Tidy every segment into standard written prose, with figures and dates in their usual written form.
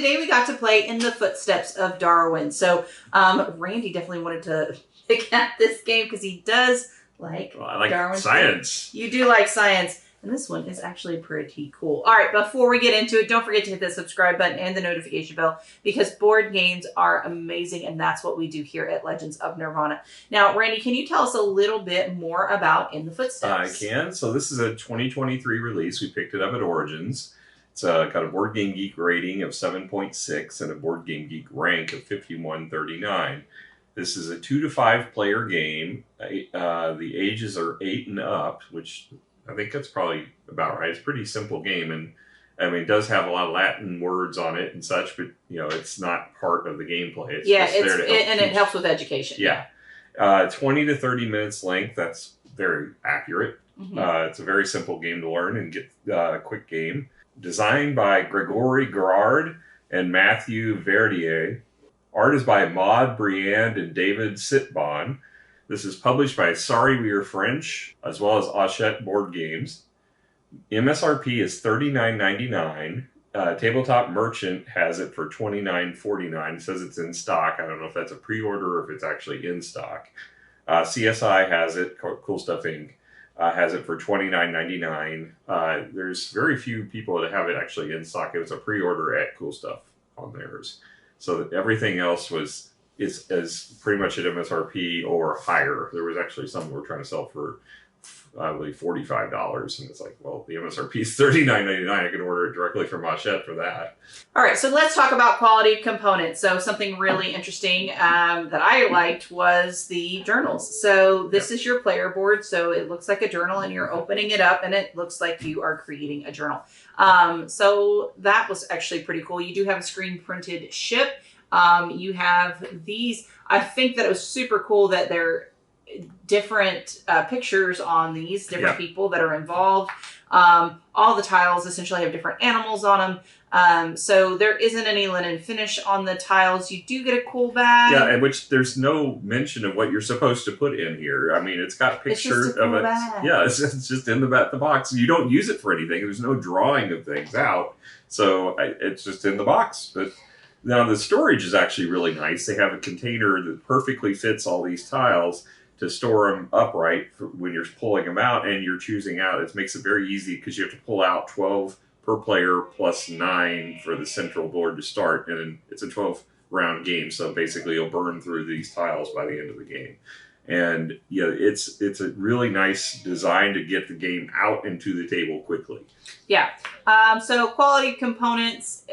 today we got to play In the Footsteps of Darwin. So Randy definitely wanted to pick out this game because he does like I like Darwin's science. You do like science. And this one is actually pretty cool. All right, before we get into it, don't forget to hit the subscribe button and the notification bell because board games are amazing, and that's what we do here at Legends of Nirvana. Now, Randy, can you tell us a little bit more about In the Footsteps? I can. So this is a 2023 release. We picked it up at Origins. It's got a Board Game Geek rating of 7.6 and a Board Game Geek rank of 5139. This is a 2 to 5 player game. The ages are 8 and up, which I think that's probably about right. It's a pretty simple game, and I mean, it does have a lot of Latin words on it and such, but it's not part of the gameplay. It's just there to help and it helps with education. Yeah, 20 to 30 minutes length. That's very accurate. Mm-hmm. It's a very simple game to learn and get a quick game. Designed by Gregory Gerard and Matthew Verdier. Art is by Maud Briand and David Sitbon. This is published by Sorry We Are French, as well as Hachette Board Games. MSRP is $39.99. Tabletop Merchant has it for $29.49. It says it's in stock. I don't know if that's a pre-order or if it's actually in stock. CSI has it. Cool Stuff Inc. Has it for $29.99. There's very few people that have it actually in stock. It was a pre-order at Cool Stuff on theirs. So everything else is pretty much at MSRP or higher. There was actually some we were trying to sell for, I believe, $45, and it's like, well, the MSRP is $39.99. I can order it directly from Hachette for that. All right, so let's talk about quality components. So something really interesting that I liked was the journals. So this is your player board, so it looks like a journal, and you're opening it up, and it looks like you are creating a journal. So that was actually pretty cool. You do have a screen printed ship. You have these. I think that it was super cool that they're different pictures on these, different people that are involved. All the tiles essentially have different animals on them. So there isn't any linen finish on the tiles. You do get a cool bag. Yeah, and which there's no mention of what you're supposed to put in here. I mean, it's got pictures of it. Bag. Yeah, it's just in the box. You don't use it for anything. There's no drawing of things out. So it's just in the box. But now the storage is actually really nice. They have a container that perfectly fits all these tiles to store them upright for when you're pulling them out and you're choosing out. It makes it very easy because you have to pull out 12 per player plus 9 for the central board to start. And it's a 12-round game, so basically you'll burn through these tiles by the end of the game. And it's a really nice design to get the game out and to the table quickly. Yeah. So quality components,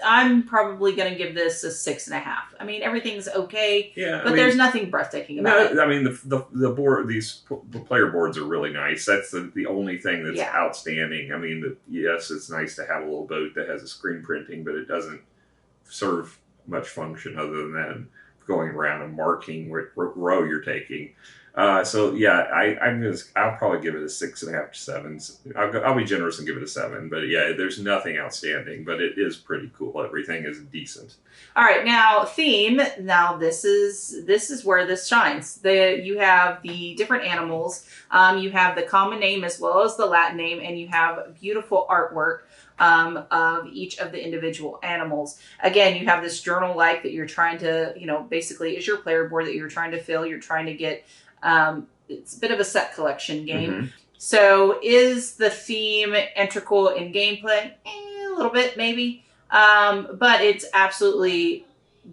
I'm probably going to give this a 6.5. I mean, everything's okay, but there's nothing breathtaking about it. I mean, the board, the player boards are really nice. That's the only thing that's outstanding. I mean, yes, it's nice to have a little boat that has a screen printing, but it doesn't serve much function other than going around and marking what row you're taking. So yeah, I'll probably give it a 6.5 to 7. I'll be generous and give it a 7. But yeah, there's nothing outstanding, but it is pretty cool. Everything is decent. All right, now theme. Now this is where this shines. You have the different animals. You have the common name as well as the Latin name, and you have beautiful artwork of each of the individual animals. Again, you have this journal-like that you're trying to, basically is your player board that you're trying to fill. You're trying to get. It's a bit of a set collection game. Mm-hmm. So is the theme integral in gameplay? A little bit, maybe. But it's absolutely,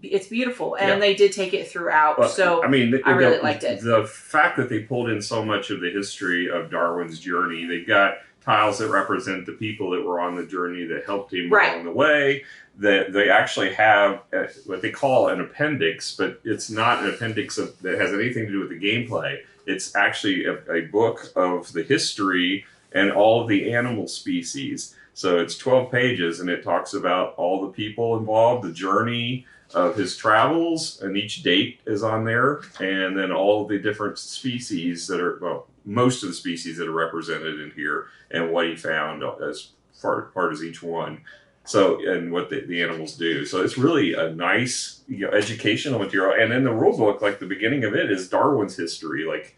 it's beautiful. And they did take it throughout. Well, so I mean, I really liked it. The fact that they pulled in so much of the history of Darwin's journey, they've got tiles that represent the people that were on the journey that helped him along the way. That they actually have what they call an appendix, but it's not an appendix that has anything to do with the gameplay. It's actually a book of the history and all of the animal species. So it's 12 pages, and it talks about all the people involved, the journey of his travels, and each date is on there, and then all of the different species that are, well, most of the species that are represented in here, and what he found as far as each one. So, and what the animals do. So it's really a nice educational material. And then the rule book, like the beginning of it, is Darwin's history, like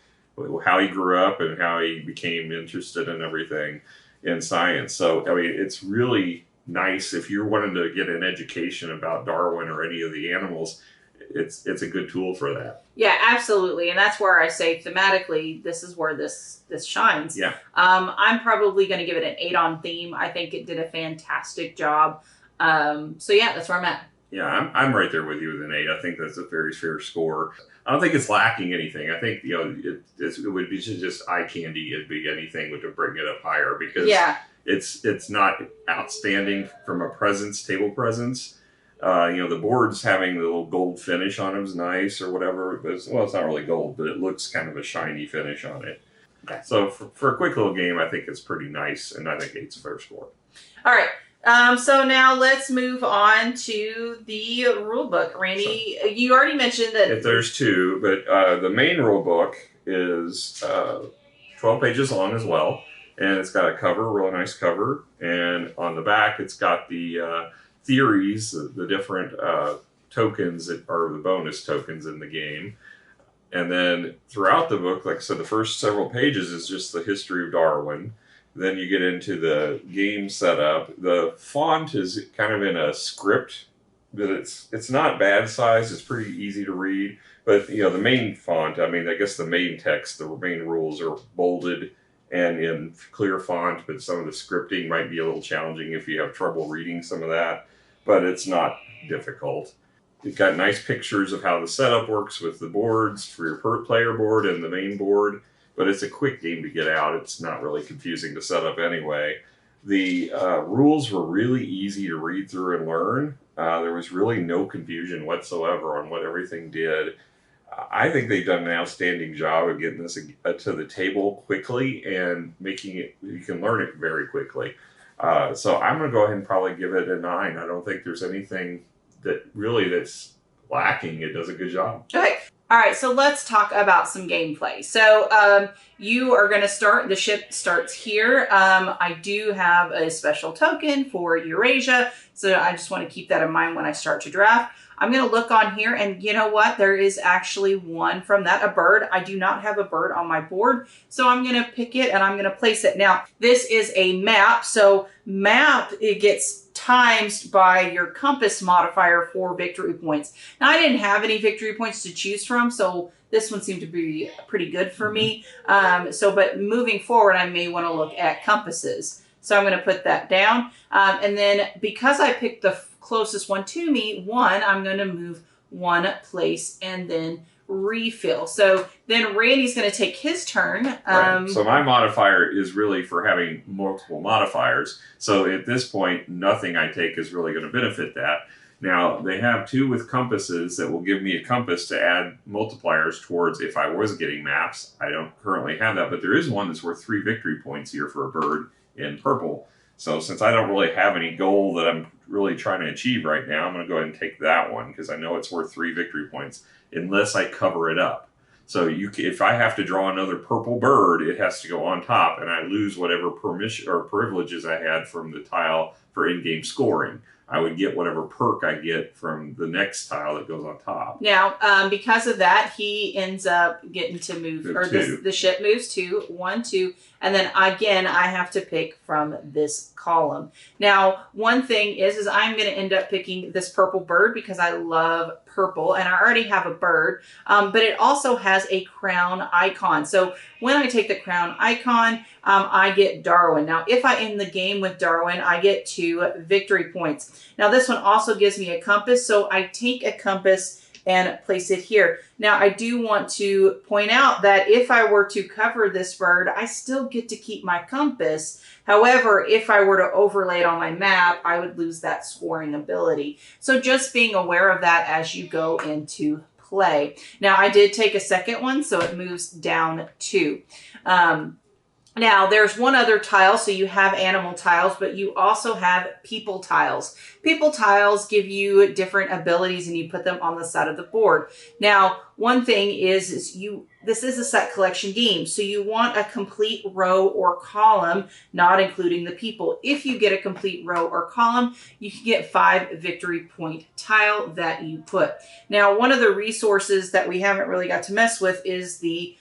how he grew up and how he became interested in everything in science. So, I mean, it's really nice if you're wanting to get an education about Darwin or any of the animals. It's a good tool for that. Yeah, absolutely. And that's where I say thematically, this is where this shines. Yeah. I'm probably going to give it an 8 on theme. I think it did a fantastic job. So yeah, that's where I'm at. Yeah, I'm right there with you with an 8. I think that's a very fair score. I don't think it's lacking anything. I think, it would be just eye candy. It'd be anything to bring it up higher, because it's not outstanding from a table presence. The board's having the little gold finish on them is nice or whatever. But it's not really gold, but it looks kind of a shiny finish on it. Okay. So for a quick little game, I think it's pretty nice, and I think 8's a fair score. All right. So now let's move on to the rule book. Randy, you already mentioned that there's 2, but the main rule book is 12 pages long as well, and it's got a cover, real nice cover, and on the back it's got the theories, the different tokens that are the bonus tokens in the game. And then throughout the book, like I said, the first several pages is just the history of Darwin. Then you get into the game setup. The font is kind of in a script, but it's not bad size. It's pretty easy to read. But the main font, I guess the main text, the main rules are bolded and in clear font, but some of the scripting might be a little challenging if you have trouble reading some of that. But it's not difficult. You've got nice pictures of how the setup works with the boards for your player board and the main board, but it's a quick game to get out. It's not really confusing to set up anyway. The rules were really easy to read through and learn. There was really no confusion whatsoever on what everything did. I think they've done an outstanding job of getting this to the table quickly and making it, you can learn it very quickly. So I'm going to go ahead and probably give it a 9. I don't think there's anything that's lacking. It does a good job. Okay. All right. So let's talk about some gameplay. So you are going to start. The ship starts here. I do have a special token for Eurasia. So I just want to keep that in mind when I start to draft. I'm going to look on here, and you know what? There is actually one from that, a bird. I do not have a bird on my board, so I'm going to pick it and I'm going to place it. Now, this is a map, so map, it gets times by your compass modifier for victory points. Now, I didn't have any victory points to choose from, so this one seemed to be pretty good for me. But moving forward, I may want to look at compasses. So I'm going to put that down. And then because I picked the closest one to me, 1, I'm going to move 1 place and then refill. So then Randy's going to take his turn. Right. So my modifier is really for having multiple modifiers. So at this point, nothing I take is really going to benefit that. Now, they have 2 with compasses that will give me a compass to add multipliers towards if I was getting maps. I don't currently have that, but there is one that's worth 3 victory points here for a bird in purple. So since I don't really have any goal that I'm really trying to achieve right now, I'm going to go ahead and take that one because I know it's worth 3 victory points unless I cover it up. So if I have to draw another purple bird, it has to go on top, and I lose whatever permission or privileges I had from the tile for in-game scoring. I would get whatever perk I get from the next tile that goes on top. Now, because of that, he ends up getting to move, or the ship moves 2, 1, 2, and then again, I have to pick from this column. Now, one thing is I'm going to end up picking this purple bird because I love purple, and I already have a bird, but it also has a crown icon. So when I take the crown icon, I get Darwin. Now, if I end the game with Darwin, I get 2 victory points. Now, this one also gives me a compass, so I take a compass and place it here. Now, I do want to point out that if I were to cover this bird, I still get to keep my compass. However, if I were to overlay it on my map, I would lose that scoring ability. So just being aware of that as you go into play. Now, I did take a second one, so it moves down 2. Now, there's one other tile, so you have animal tiles, but you also have people tiles. People tiles give you different abilities, and you put them on the side of the board. Now, one thing is this is a set collection game, so you want a complete row or column, not including the people. If you get a complete row or column, you can get 5 victory point tile that you put. Now, one of the resources that we haven't really got to mess with is the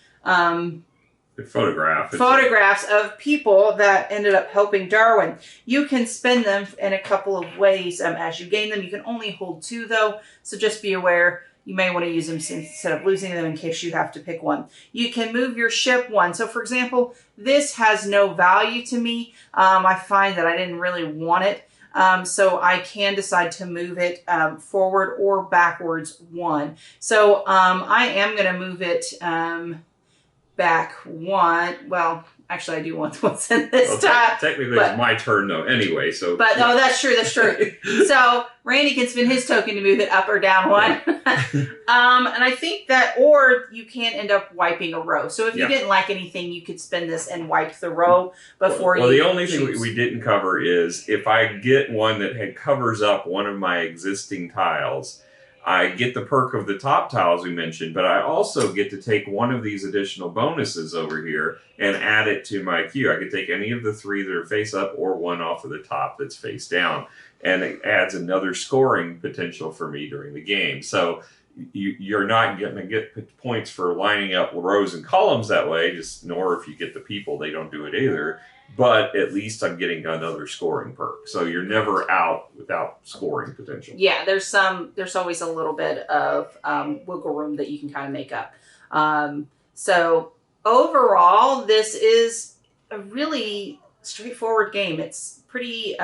photographs of people that ended up helping Darwin. You can spend them in a couple of ways as you gain them. You can only hold 2 though, so just be aware. You may want to use them instead of losing them in case you have to pick one. You can move your ship 1. So for example, this has no value to me. I find that I didn't really want it. So I can decide to move it forward or backwards 1. So I am going to move it back 1. Well, actually, I do want what's in this tile. Technically, it's my turn though anyway. So, but no, that's true. That's true. So Randy can spend his token to move it up or down 1. And I think that, or you can end up wiping a row. So if you didn't like anything, you could spend this and wipe the row before you. Well, the only thing we didn't cover is if I get one that covers up one of my existing tiles, I get the perk of the top tiles we mentioned, but I also get to take one of these additional bonuses over here and add it to my queue. I could take any of the 3 that are face up or one off of the top that's face down. And it adds another scoring potential for me during the game. So you're not going to get points for lining up rows and columns that way, nor if you get the people, they don't do it either. But at least I'm getting another scoring perk. So you're never out without scoring potential. Yeah, there's always a little bit of wiggle room that you can kind of make up. So overall, this is a really straightforward game. It's pretty,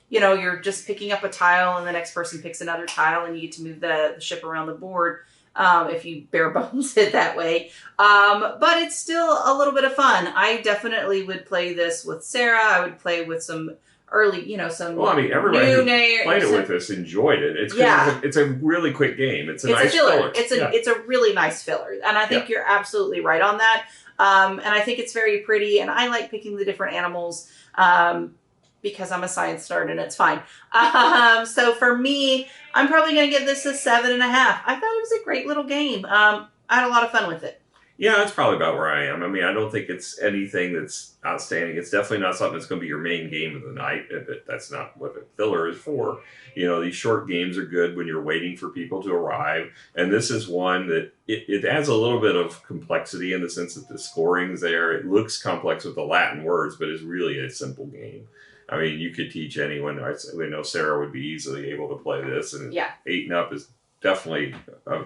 you're just picking up a tile and the next person picks another tile and you get to move the ship around the board. If you bare bones it that way. But it's still a little bit of fun. I definitely would play this with Sarah. I would play with some early, some everybody who played it with us enjoyed it. It's a really quick game. It's a nice filler. It's a really nice filler. And I think you're absolutely right on that. And I think it's very pretty. And I like picking the different animals. Because I'm a science nerd and it's fine. So for me, I'm probably going to give this a 7.5. I thought it was a great little game. I had a lot of fun with it. Yeah, that's probably about where I am. I mean, I don't think it's anything that's outstanding. It's definitely not something that's going to be your main game of the night. That's not what the filler is for. These short games are good when you're waiting for people to arrive. And this is one that it adds a little bit of complexity in the sense that the scoring's there. It looks complex with the Latin words, but it's really a simple game. I mean, you could teach anyone. I know Sarah would be easily able to play this, and 8 and up is definitely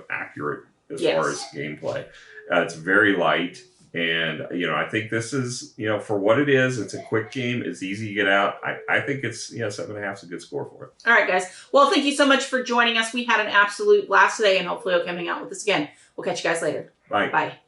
accurate as far as gameplay. It's very light, and I think this is for what it is. It's a quick game. It's easy to get out. I think it's 7.5 is a good score for it. All right, guys. Well, thank you so much for joining us. We had an absolute blast today, and hopefully you'll come hang out with us again. We'll catch you guys later. Bye. Bye.